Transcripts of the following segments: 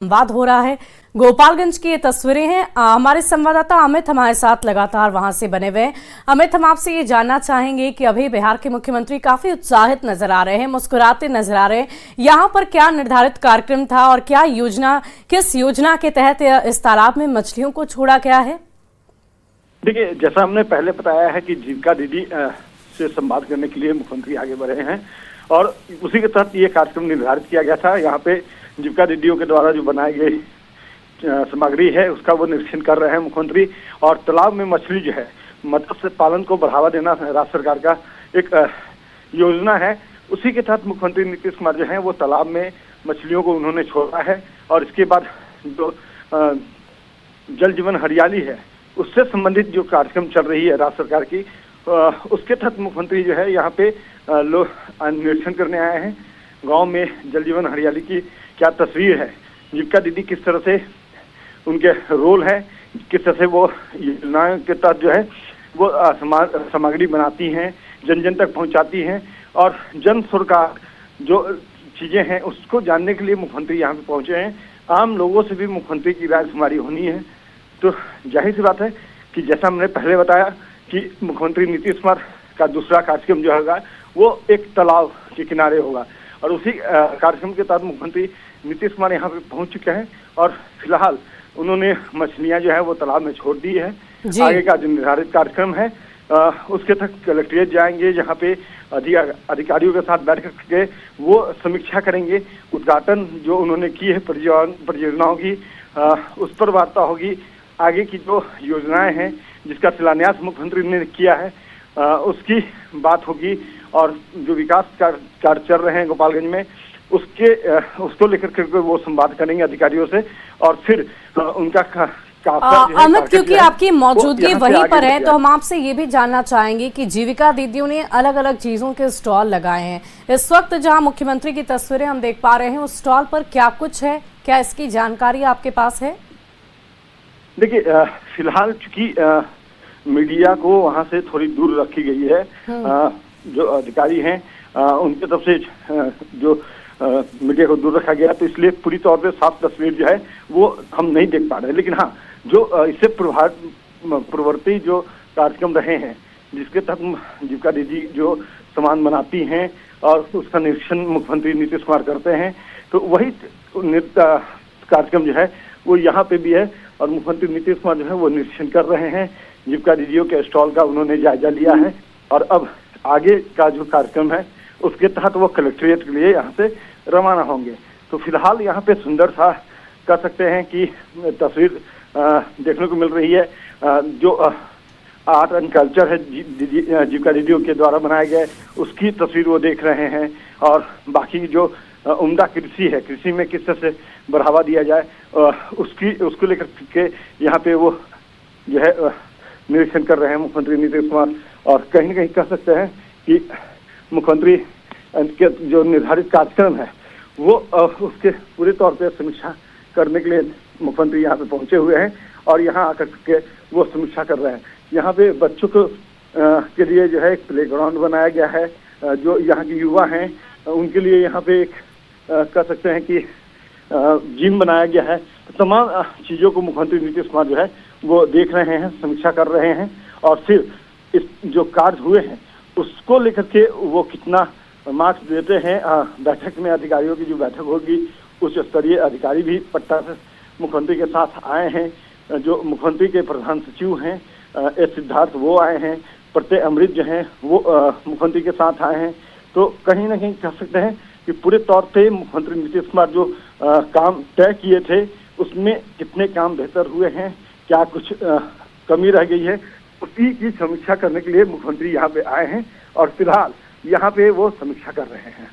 वाद हो रहा है। गोपालगंज की ये तस्वीरें हैं। हमारे संवाददाता अमित हमारे साथ लगातार वहां से बने हुए हैं। अमित, हम आपसे ये जानना चाहेंगे कि अभी बिहार के मुख्यमंत्री काफी उत्साहित नजर आ रहे हैं, मुस्कुराते नजर आ रहे हैं। यहाँ पर क्या निर्धारित कार्यक्रम था और क्या योजना, किस योजना के तहत इस तालाब में मछलियों को छोड़ा गया है? देखिए, जैसा हमने पहले बताया है कि जीविका दीदी से संवाद करने के लिए मुख्यमंत्री आगे बढ़े हैं और उसी के तहत ये कार्यक्रम निर्धारित किया गया था। यहाँ पे जीविका दीदियों के द्वारा जो बनाई गई सामग्री है उसका वो निरीक्षण कर रहे हैं मुख्यमंत्री। और तालाब में मछली जो है, मत्स्य पालन को बढ़ावा देना राज्य सरकार का एक योजना है। उसी के तहत मुख्यमंत्री नीतीश कुमार जो है वो तालाब में मछलियों को उन्होंने छोड़ा है। और इसके बाद जो जल जीवन हरियाली है उससे संबंधित जो कार्यक्रम चल रही है राज्य सरकार की, उसके तहत मुख्यमंत्री जो है यहाँ पे लोग निरीक्षण करने आए हैं। गांव में जल जीवन हरियाली की क्या तस्वीर है, जीविका दीदी किस तरह से उनके रोल है, किस तरह से वो योजनाओं के तहत जो है वो सामग्री बनाती हैं, जन जन तक पहुंचाती हैं और जन सरकार जो चीजें हैं उसको जानने के लिए मुख्यमंत्री यहाँ पे पहुंचे हैं। आम लोगों से भी मुख्यमंत्री की राय शुमारी होनी है। तो जाहिर सी बात है कि जैसा हमने पहले बताया कि मुख्यमंत्री नीतीश कुमार का दूसरा कार्यक्रम जो होगा वो एक तालाब के किनारे होगा और उसी कार्यक्रम के तहत मुख्यमंत्री नीतीश कुमार यहाँ पे पहुंच चुके हैं और फिलहाल उन्होंने मछलियां जो है वो तालाब में छोड़ दी है। आगे का जो निर्धारित कार्यक्रम है उसके तक कलेक्ट्रेट जाएंगे, जहाँ पे अधिकारियों के साथ बैठ करके वो समीक्षा करेंगे। उद्घाटन जो उन्होंने की है परियोजनाओं की उस पर वार्ता होगी। आगे की जो योजनाएं हैं जिसका शिलान्यास मुख्यमंत्री ने किया है उसकी बात होगी और जो विकास कार्य चल रहे हैं गोपालगंज में उसको लेकर के वो संवाद करेंगे अधिकारियों से और फिर उनका अमित, क्योंकि आपकी मौजूदगी वहीं पर है तो हम आपसे ये भी जानना चाहेंगे कि जीविका दीदियों ने अलग अलग चीजों के स्टॉल लगाए हैं। इस वक्त जहां मुख्यमंत्री की तस्वीरें हम देख पा रहे हैं उस स्टॉल पर क्या कुछ है, क्या इसकी जानकारी आपके पास है? देखिए, फिलहाल चूंकि मीडिया को वहां से थोड़ी दूर रखी गई है, जो अधिकारी हैं उनकी तरफ से जो मीडिया को दूर रखा गया, तो इसलिए पूरी तौर पे साफ तस्वीर जो है वो हम नहीं देख पा रहे। लेकिन हाँ, जो इससे पूर्ववर्ती जो कार्यक्रम रहे हैं जिसके तहत जीविका दीदी जो सामान बनाती हैं और उसका निरीक्षण मुख्यमंत्री नीतीश कुमार करते हैं, तो वही कार्यक्रम जो है वो यहाँ पे भी है और मुख्यमंत्री नीतीश कुमार जो है वो निरीक्षण कर रहे हैं। जीविका दीदियों के स्टॉल का उन्होंने जायजा लिया है और अब आगे का जो कार्यक्रम है उसके तहत वो कलेक्ट्रेट के लिए यहाँ से रवाना होंगे। तो फिलहाल यहाँ पे सुंदर सा कह सकते हैं कि तस्वीर देखने को मिल रही है। जो आर्ट एंड कल्चर है जीविका दीदियों के द्वारा बनाए गए उसकी तस्वीर वो देख रहे हैं और बाकी जो उम्दा कृषि है, कृषि में किस तरह से बढ़ावा दिया जाए उसको लेकर के यहाँ पे वो जो है निरीक्षण कर रहे हैं मुख्यमंत्री नीतीश कुमार। और कहीं न कहीं कह सकते हैं कि मुख्यमंत्री के जो निर्धारित कार्यक्रम है वो उसके पूरे तौर पे समीक्षा करने के लिए मुख्यमंत्री यहाँ पे पहुंचे हुए हैं और यहाँ आकर के वो समीक्षा कर रहे हैं। यहाँ पे बच्चों को के लिए जो है एक प्लेग्राउंड बनाया गया है। जो यहाँ के युवा हैं उनके लिए यहाँ पे एक कह सकते हैं कि जिम बनाया गया है। तो तमाम चीज़ों को मुख्यमंत्री नीतीश कुमार जो है वो देख रहे हैं, समीक्षा कर रहे हैं और फिर इस जो कार्य हुए हैं उसको लेकर के वो कितना मार्क्स देते हैं। बैठक में अधिकारियों की जो बैठक होगी उच्च स्तरीय अधिकारी भी पटना से मुख्यमंत्री के साथ आए हैं। जो मुख्यमंत्री के प्रधान सचिव हैं एस सिद्धार्थ वो आए हैं, प्रत्यय अमृत जो हैं वो मुख्यमंत्री के साथ आए हैं। तो कहीं ना कहीं कह सकते हैं कि पूरे तौर पे मुख्यमंत्री नीतीश कुमार जो काम तय किए थे उसमें कितने काम बेहतर हुए हैं, क्या कुछ कमी रह गई है, उसी की समीक्षा करने के लिए मुख्यमंत्री यहाँ पे आए हैं और फिलहाल यहाँ पे वो समीक्षा कर रहे हैं।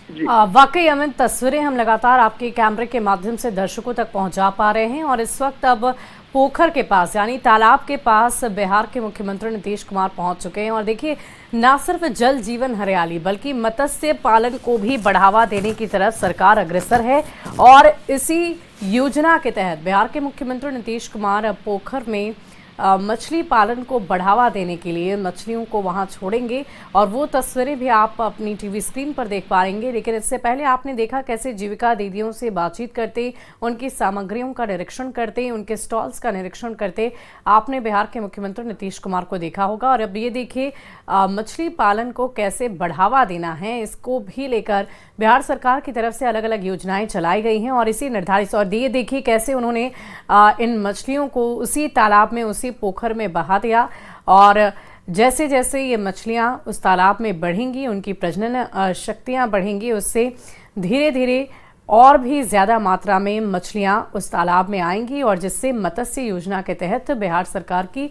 जी वाकई अमित, तस्वीरें हम लगातार आपके कैमरे के माध्यम से दर्शकों तक पहुंचा पा रहे हैं और इस वक्त अब पोखर के पास यानी तालाब के पास बिहार के मुख्यमंत्री नीतीश कुमार पहुंच चुके हैं। और देखिए, न सिर्फ जल जीवन हरियाली बल्कि मत्स्य पालन को भी बढ़ावा देने की तरफ सरकार अग्रसर है और इसी योजना के तहत बिहार के मुख्यमंत्री नीतीश कुमार अब पोखर में मछली पालन को बढ़ावा देने के लिए मछलियों को वहां छोड़ेंगे और वो तस्वीरें भी आप अपनी टीवी स्क्रीन पर देख पाएंगे। लेकिन इससे पहले आपने देखा कैसे जीविका दीदियों से बातचीत करते, उनकी सामग्रियों का निरीक्षण करते, उनके स्टॉल्स का निरीक्षण करते आपने बिहार के मुख्यमंत्री नीतीश कुमार को देखा होगा। और अब ये देखिए मछली पालन को कैसे बढ़ावा देना है, इसको भी लेकर बिहार सरकार की तरफ से अलग अलग योजनाएं चलाई गई हैं और इसी निर्धारित। और ये देखिए कैसे उन्होंने इन मछलियों को उसी तालाब में, उसी पोखर में बहा दिया और जैसे जैसे ये मछलियां उस तालाब में बढ़ेंगी, उनकी प्रजनन शक्तियां बढ़ेंगी, उससे धीरे धीरे और भी ज़्यादा मात्रा में मछलियां उस तालाब में आएंगी और जिससे मत्स्य योजना के तहत बिहार सरकार की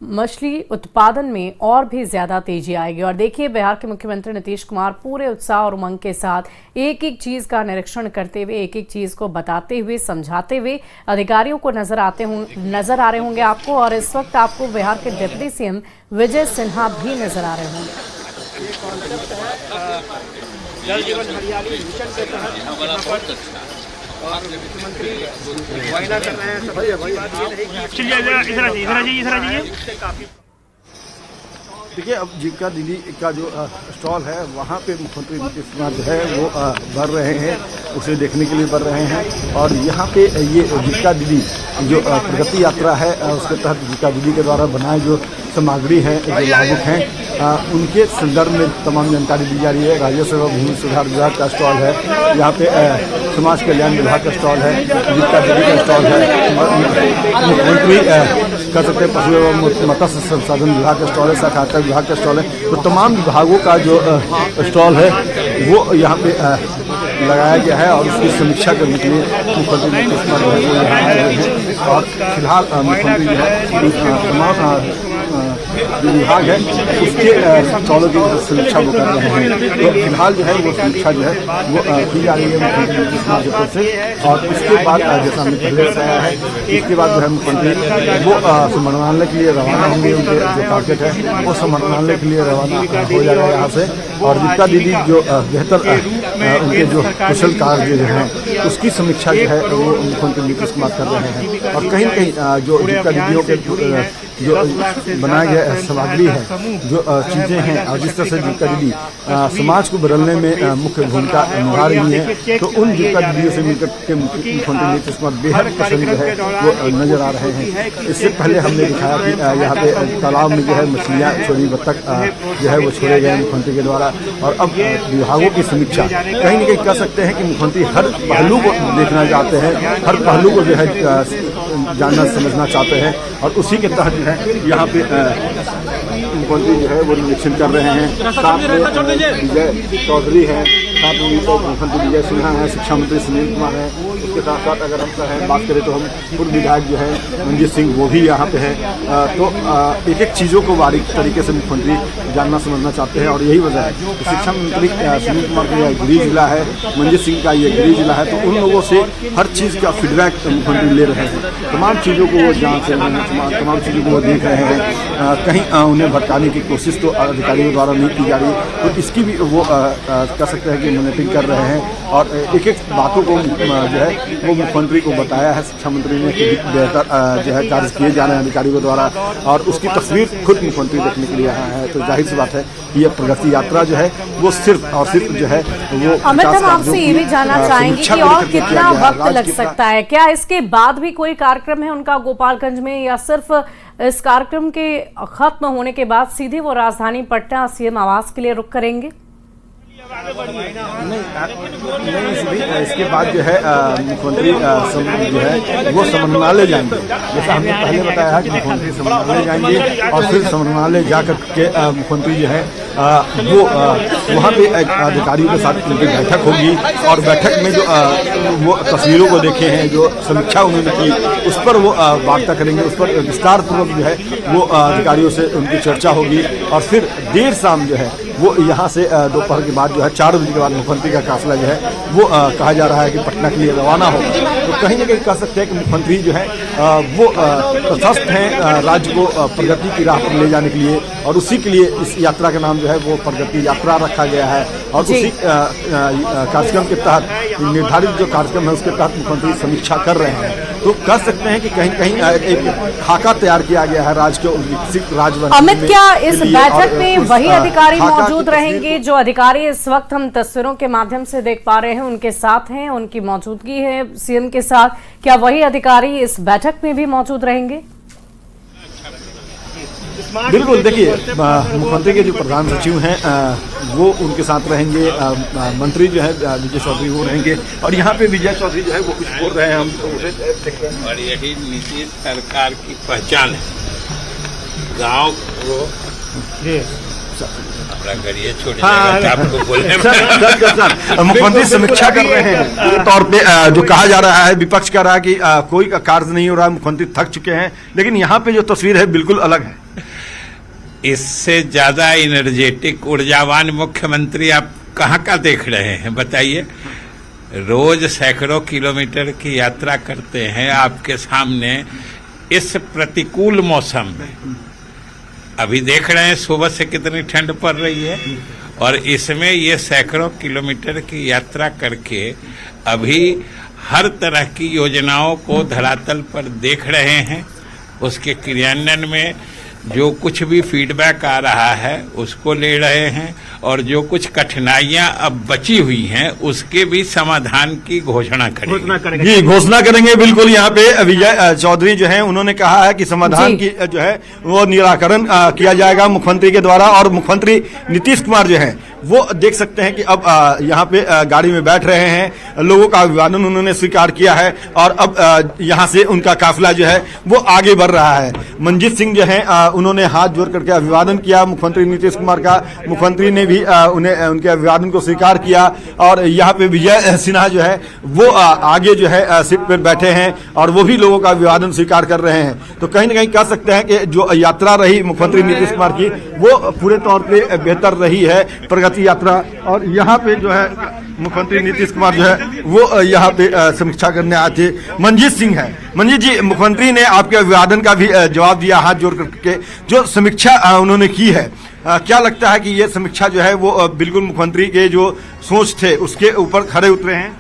मछली उत्पादन में और भी ज़्यादा तेजी आएगी। और देखिए बिहार के मुख्यमंत्री नीतीश कुमार पूरे उत्साह और उमंग के साथ एक एक चीज़ का निरीक्षण करते हुए, एक एक चीज़ को बताते हुए, समझाते हुए अधिकारियों को नजर आ रहे होंगे आपको। और इस वक्त आपको बिहार के डिप्टी सीएम विजय सिन्हा भी नजर आ रहे होंगे। जल जीवन हरियाली मिशन के तहत और मुख्यमंत्री मुआयना कर रहे हैं। इधर आइए। देखिए, अब जीविका दीदी का जो स्टॉल है वहाँ पे मुख्यमंत्री नीतीश कुमार जो है वो बढ़ रहे हैं, उसे देखने के लिए बढ़ रहे हैं। और यहाँ पे ये जीविका दीदी जो प्रगति यात्रा है उसके तहत जीविका दीदी के द्वारा बनाए जो सामग्री हैं, जो लाभुक हैं, उनके संदर्भ में तमाम जानकारी दी जा रही है। राजस्व एवं भूमि सुधार विभाग का स्टॉल है, यहाँ पे समाज कल्याण विभाग का स्टॉल है, जीविका दीदी का स्टॉल है और मुख्यमंत्री कर सकते हैं पशु एवं मत्स्य संसाधन विभाग का स्टॉल है, सहकारिता विभाग का स्टॉल है। तो तमाम विभागों का जो स्टॉल है वो यहाँ पे लगाया गया है और उसकी समीक्षा करने के लिए मुख्यमंत्री नीतीश कुमार जो है वो यहाँ आए हुए हैं। और फिलहाल मुख्यमंत्री जो है तमाम जो विभाग है उसके स्टॉलों की समीक्षा वो कर रहे हैं। तो फिलहाल जो है वो समीक्षा जो है वो की जा रही है मुख्यमंत्री नीतीश कुमार की तरफ से। और इसके बाद जैसा हमने पहले बताया है, इसके बाद जो है मुख्यमंत्री वो समारोहालय के लिए रवाना होंगे। उनके जो टारगेट है वो समारोहालय के लिए रवाना हो जाएगा यहाँ से। और जीविका दीदी जो बेहतर उनके जो कुशल कार्य जो हैं उसकी समीक्षा जो है वो मुख्यमंत्री नीतीश कुमार कर रहे हैं। और कहीं न कहीं जो जीविका दीदियों के जो बनाया गया सामग्री है, जो चीज़ें हैं, और जिस तरह से जीविका दीदी समाज को बदलने में मुख्य भूमिका निभा रही है, तो उन जीविका दीदियों से मिलकर के मुख्यमंत्री नीतीश कुमार बेहद प्रसन्न जो है वो नजर आ रहे हैं। इससे पहले हमने दिखाया कि यहाँ पे तालाब में जो है मछलियाँ छोड़ी, बत्तख जो है वो छोड़े गए मुख्यमंत्री के द्वारा। और अब विभागों की समीक्षा कहीं न कहीं कह सकते हैं कि मुख्यमंत्री हर पहलू को देखना चाहते हैं, हर पहलू को जो है जानना समझना चाहते हैं। और उसी के तहत जो है यहाँ पे मुख्यमंत्री जो है वो निरीक्षण कर रहे हैं। साथ में विजय चौधरी हैं, साथ में मुख्यमंत्री विजय सिन्हा हैं, शिक्षा मंत्री सुनील कुमार हैं। उसके साथ साथ अगर हम बात करें तो हम पूर्व विधायक जो है मंजीत सिंह वो भी यहाँ पे हैं। तो एक एक चीज़ों को बारीक तरीके से मुख्यमंत्री जानना समझना चाहते हैं। और यही वजह है कि शिक्षा मंत्री सुनील कुमार का यह गृह जिला है, मंजीत सिंह का ये गृह जिला है, तो उन लोगों से हर चीज़ का फीडबैक मुख्यमंत्री ले रहे हैं। तमाम चीज़ों को वो जांच रहे हैं, तमाम चीज़ों को वो देख रहे हैं। कहीं उन्हें भटकाने की कोशिश तो अधिकारियों द्वारा नहीं की जा रही, तो इसकी भी वो कह सकते हैं कि मॉनिटरिंग कर रहे हैं। और एक एक बातों को जो है वो मुख्यमंत्री को बताया है शिक्षा मंत्री ने कि बेहतर जो है कार्य किए जा रहे हैं अधिकारियों द्वारा, और उसकी तस्वीर खुद मुख्यमंत्री देखने के लिए आया है। तो जाहिर सी बात है कि यह प्रगति यात्रा जो है वो सिर्फ और सिर्फ जो है वो अमित, हम आपसे ये भी जानना चाहेंगे कि और कितना वक्त लग सकता है? क्या इसके बाद भी कोई कार्यक्रम है उनका गोपालगंज में, या सिर्फ इस कार्यक्रम के खत्म होने के बाद सीधे वो राजधानी पटना सीएम आवास के लिए रुख करेंगे? नहीं, इसके बाद जो है मुख्यमंत्री जो है वो समन्वयालय जाएंगे। जैसा हमने पहले बताया है कि मुख्यमंत्री समन्वयालय जाएंगे और फिर समन्वयालय जाकर के मुख्यमंत्री जो है वो वहाँ पे अधिकारियों के साथ उनकी बैठक होगी। और बैठक में जो वो तस्वीरों को देखे हैं, जो समीक्षा उन्होंने की, उस पर वो वार्ता करेंगे, उस पर विस्तार पूर्वक जो है वो अधिकारियों से उनकी चर्चा होगी। और फिर देर शाम जो है वो यहाँ से दोपहर के बाद जो है 4 बजे के बाद मुख्यमंत्री का काफिला जो है वो कहा जा रहा है कि पटना के लिए रवाना होगा। तो कहीं ना कहीं कह सकते हैं कि मुख्यमंत्री जो है वो तटस्थ हैं राज्य को प्रगति की राह पर ले जाने के लिए, और उसी के लिए इस यात्रा का नाम जो है वो प्रगति यात्रा रखा गया है। और उसी कार्यक्रम के तहत निर्धारित जो कार्यक्रम है उसके तहत मुख्यमंत्री समीक्षा कर रहे हैं। तो कह सकते हैं कि कहीं कहीं एक खाका तैयार किया गया है राज्य के विकसित राज्य बनाने अमित, में क्या इस के लिए बैठक और में उस, वही अधिकारी खाका की मौजूद तस्वीर रहेंगे जो अधिकारी इस वक्त हम तस्वीरों के माध्यम से देख पा रहे हैं, उनके साथ हैं, उनकी मौजूदगी है सीएम के साथ, क्या वही अधिकारी इस बैठक में भी मौजूद रहेंगे? बिल्कुल, देखिए मुख्यमंत्री के जो प्रधान सचिव हैं वो उनके साथ रहेंगे, मंत्री जो है विजय चौधरी वो रहेंगे, और यहाँ पे विजय चौधरी जो है वो कुछ बोल रहे हैं, हम तो उसे देख रहे हैं। और यही नीतीश सरकार की पहचान है। गांव को अपना करिए छोड़ जाएगा आपको बोलने में। मुख्यमंत्री समीक्षा कर रहे हैं पूरे तौर पे, जो कहा जा रहा है, विपक्ष कह रहा है कि कोई कार्य नहीं हो रहा है, मुख्यमंत्री थक चुके हैं, लेकिन यहाँ पे जो तस्वीर है बिल्कुल अलग है। इससे ज्यादा एनर्जेटिक ऊर्जावान मुख्यमंत्री आप कहाँ का देख रहे हैं बताइए। रोज सैकड़ों किलोमीटर की यात्रा करते हैं आपके सामने इस प्रतिकूल मौसम में। अभी देख रहे हैं सुबह से कितनी ठंड पड़ रही है, और इसमें ये सैकड़ों किलोमीटर की यात्रा करके अभी हर तरह की योजनाओं को धरातल पर देख रहे हैं। उसके क्रियान्वयन में जो कुछ भी फीडबैक आ रहा है उसको ले रहे हैं, और जो कुछ कठिनाइयां अब बची हुई हैं उसके भी समाधान की घोषणा करेंगे। जी, घोषणा करेंगे बिल्कुल। यहाँ पे विजय चौधरी जो हैं उन्होंने कहा है कि समाधान की जो है वो निराकरण किया जाएगा मुख्यमंत्री के द्वारा, और मुख्यमंत्री नीतीश कुमार जो हैं वो देख सकते हैं कि अब यहाँ पे गाड़ी में बैठ रहे हैं, लोगों का अभिवादन उन्होंने स्वीकार किया है, और अब यहाँ से उनका काफिला जो है वो आगे बढ़ रहा है। मंजीत सिंह जो है उन्होंने हाथ जोड़ करके अभिवादन किया मुख्यमंत्री नीतीश कुमार का, मुख्यमंत्री ने भी उन्हें उनके अभिवादन को स्वीकार किया, और यहाँ पे विजय सिन्हा जो है वो आगे जो है सीट पर बैठे हैं, और वो भी लोगों का अभिवादन स्वीकार कर रहे हैं। तो कहीं ना कहीं कह सकते हैं कि जो यात्रा रही मुख्यमंत्री नीतीश कुमार की वो पूरे तौर पे बेहतर रही है, प्रगति यात्रा। और यहाँ पे जो है मुख्यमंत्री नीतीश कुमार जो है वो यहाँ पे समीक्षा करने आए थे। मंजीत सिंह है, मंजीत जी, मुख्यमंत्री ने आपके अभिवादन का भी जवाब दिया हाथ जोड़ करके, जो समीक्षा उन्होंने की है, क्या लगता है कि ये समीक्षा जो है वो बिल्कुल मुख्यमंत्री के जो सोच थे उसके ऊपर खरे उतरे हैं?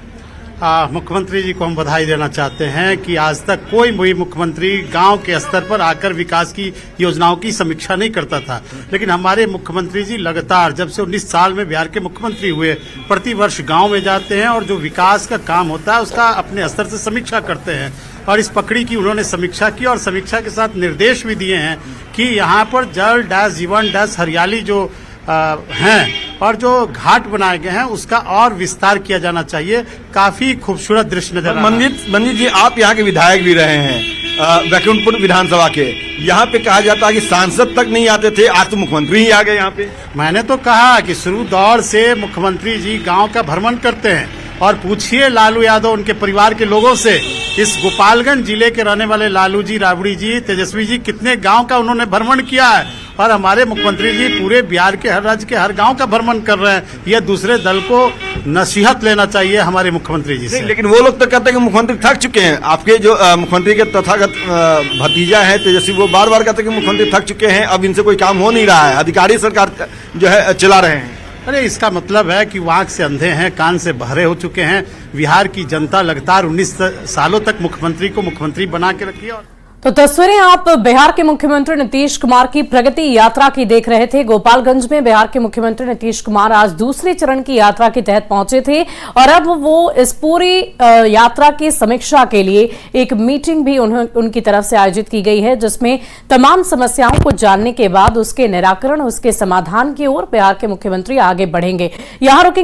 मुख्यमंत्री जी को हम बधाई देना चाहते हैं कि आज तक कोई भी मुख्यमंत्री गांव के स्तर पर आकर विकास की योजनाओं की समीक्षा नहीं करता था, लेकिन हमारे मुख्यमंत्री जी लगातार जब से 19 साल में बिहार के मुख्यमंत्री हुए प्रति वर्ष गांव में जाते हैं और जो विकास का काम होता है उसका अपने स्तर से समीक्षा करते हैं। और इस पकड़ी की उन्होंने समीक्षा की, और समीक्षा के साथ निर्देश भी दिए हैं कि यहाँ पर जल डैश जीवन डैश हरियाली जो हैं और जो घाट बनाए गए हैं उसका और विस्तार किया जाना चाहिए। काफी खूबसूरत दृश्य नजर आ रहा है। मंजीत जी, आप यहाँ के विधायक भी रहे हैं बैकुंठपुर विधानसभा के, यहाँ पे कहा जाता है कि सांसद तक नहीं आते थे, आज तो मुख्यमंत्री ही आ गए यहाँ पे। मैंने तो कहा कि शुरू दौर से मुख्यमंत्री जी गांव का भ्रमण करते हैं, और पूछिए लालू यादव उनके परिवार के लोगों से, इस गोपालगंज जिले के रहने वाले लालू जी, राबड़ी जी, तेजस्वी जी कितने गांव का उन्होंने भ्रमण किया है। और हमारे मुख्यमंत्री जी पूरे बिहार के हर राज्य के हर गांव का भ्रमण कर रहे हैं। यह दूसरे दल को नसीहत लेना चाहिए हमारे मुख्यमंत्री जी से। लेकिन वो लोग तो कहते हैं कि मुख्यमंत्री थक चुके हैं। आपके जो मुख्यमंत्री के तथागत भतीजा है तेजस्वी, वो बार बार कहते हैं कि मुख्यमंत्री थक चुके हैं, अब इनसे कोई काम हो नहीं रहा है, अधिकारी सरकार जो है चला रहे हैं। अरे इसका मतलब है कि वो आंख से अंधे हैं, कान से बहरे हो चुके हैं। बिहार की जनता लगातार 19 सालों तक मुख्यमंत्री को मुख्यमंत्री बना के रखी है। तो तस्वीरें आप बिहार के मुख्यमंत्री नीतीश कुमार की प्रगति यात्रा की देख रहे थे। गोपालगंज में बिहार के मुख्यमंत्री नीतीश कुमार आज दूसरे चरण की यात्रा के तहत पहुंचे थे, और अब वो इस पूरी यात्रा की समीक्षा के लिए एक मीटिंग भी उनकी तरफ से आयोजित की गई है, जिसमें तमाम समस्याओं को जानने के बाद उसके निराकरण, उसके समाधान की ओर बिहार के मुख्यमंत्री आगे बढ़ेंगे। यहां रुकेंगे।